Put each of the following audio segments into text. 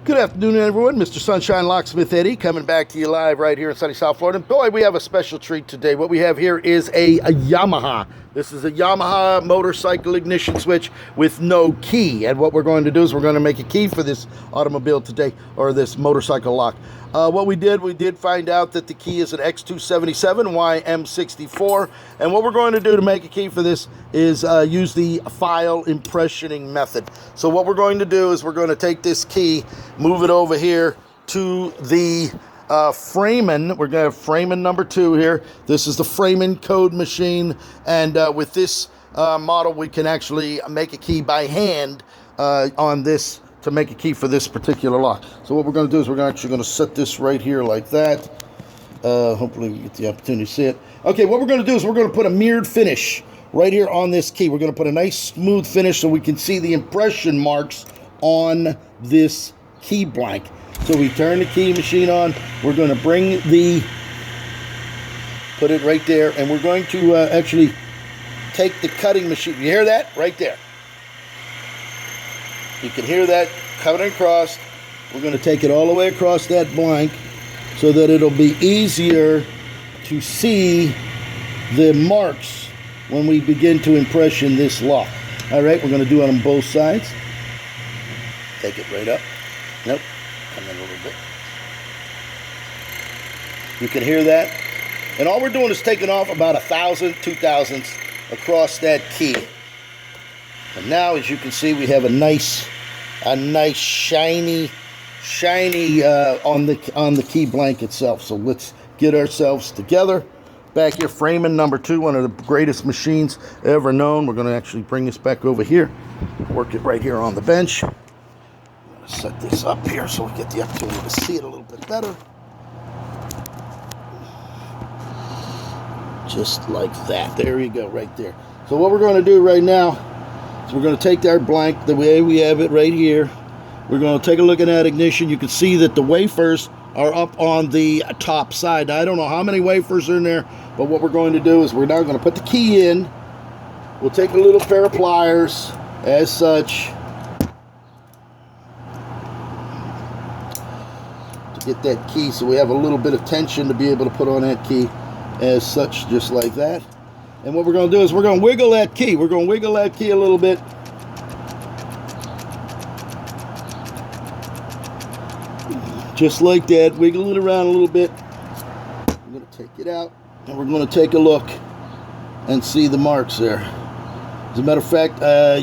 Good afternoon, everyone. Mr. Sunshine Locksmith Eddy coming back to you live right here in sunny South Florida. Boy, we have a special treat today. What we have here is a Yamaha. This is a Yamaha motorcycle ignition switch with no key. And what we're going to do is we're going to make a key for this automobile today, or this motorcycle lock. What we did find out that the key is an X277 YM64. And what we're going to do to make a key for this is use the file impressioning method. So what we're going to do is we're going to take this key, move it over here to the Freeman. We're going to have Freeman number 2 here. This is the Freeman code machine, and with this model we can actually make a key by hand on this to make a key for this particular lock. So what we're going to do is we're actually going to set this right here like that. Hopefully we get the opportunity to see it. Okay, what we're going to do is we're going to put a mirrored finish right here on this key. We're going to put a nice smooth finish so we can see the impression marks on this key blank. So we turn the key machine on. We're going to put it right there, and we're going to actually take the cutting machine. You hear that? Right there. You can hear that coming across. We're going to take it all the way across that blank so that it'll be easier to see the marks when we begin to impression this lock. All right, we're going to do it on both sides. Take it right up. Nope. Come in a little bit. You can hear that. And all we're doing is taking off about 1,000, 2,000 across that key. And now, as you can see, we have a nice shiny on the key blank itself. So let's get ourselves together. Back here, Freeman number 2, one of the greatest machines ever known. We're going to actually bring this back over here, work it right here on the bench. I'm going to set this up here so we get the opportunity to see it a little bit better. Just like that. There you go, right there. So what we're going to do right now, so we're going to take our blank the way we have it right here. We're going to take a look at that ignition. You can see that the wafers are up on the top side. Now, I don't know how many wafers are in there, but what we're going to do is we're now going to put the key in. We'll take a little pair of pliers as such to get that key, so we have a little bit of tension to be able to put on that key as such, just like that. And what we're going to do is we're going to wiggle that key. We're going to wiggle that key a little bit. Just like that. Wiggle it around a little bit. I'm going to take it out, and we're going to take a look and see the marks there. As a matter of fact,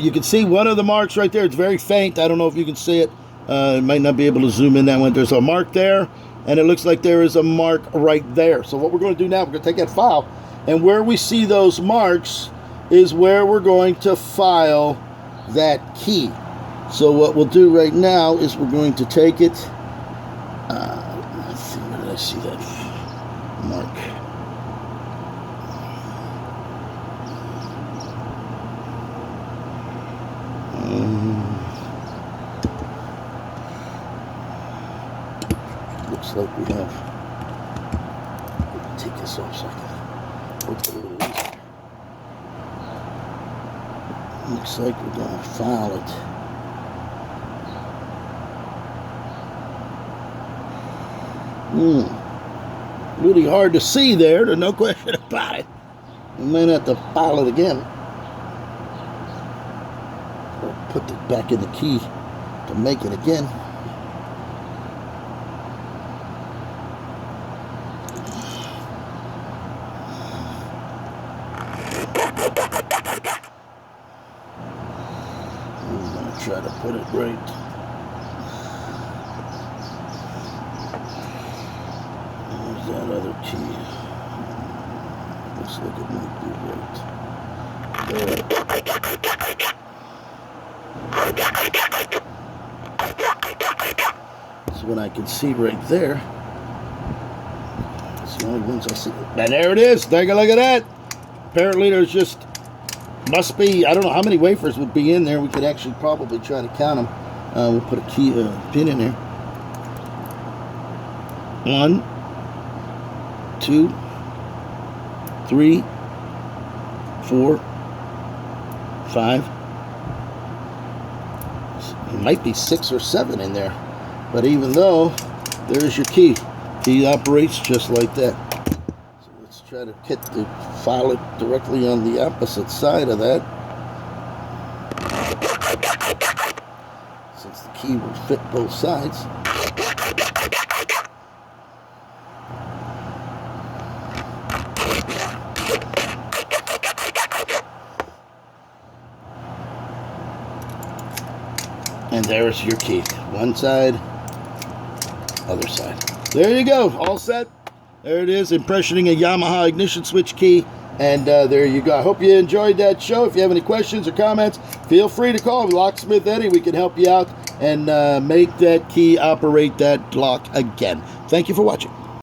you can see one of the marks right there. It's very faint. I don't know if you can see it. Might not be able to zoom in that one. There's a mark there, and it looks like there is a mark right there. So what we're going to do now, we're going to take that file, and where we see those marks is where we're going to file that key. So what we'll do right now is we're going to take it. Let's see, where did I see that mark? Looks like we have. Take this off so I can work it a little easier. Looks like we're going to file it. Really hard to see there. There's no question about it. We might have to file it again. Or put it back in the key to make it again. I'm going to try to put it right. That other key. Looks like it might be right there. That's what I can see right there. It's the only ones I see. And there it is. Take a look at that. Apparently there's just, must be, I don't know how many wafers would be in there. We could actually probably try to count them. We'll put a pin in there. 1, 2, 3, 4, 5. It might be 6 or 7 in there. But even though, there's your key. Key operates just like that. So let's try to file it directly on the opposite side of that. Since the key will fit both sides. And there's your key. One side, other side. There you go. All set. There it is. Impressioning a Yamaha ignition switch key. And there you go. I hope you enjoyed that show. If you have any questions or comments, feel free to call Locksmith Eddie. We can help you out and make that key operate that lock again. Thank you for watching.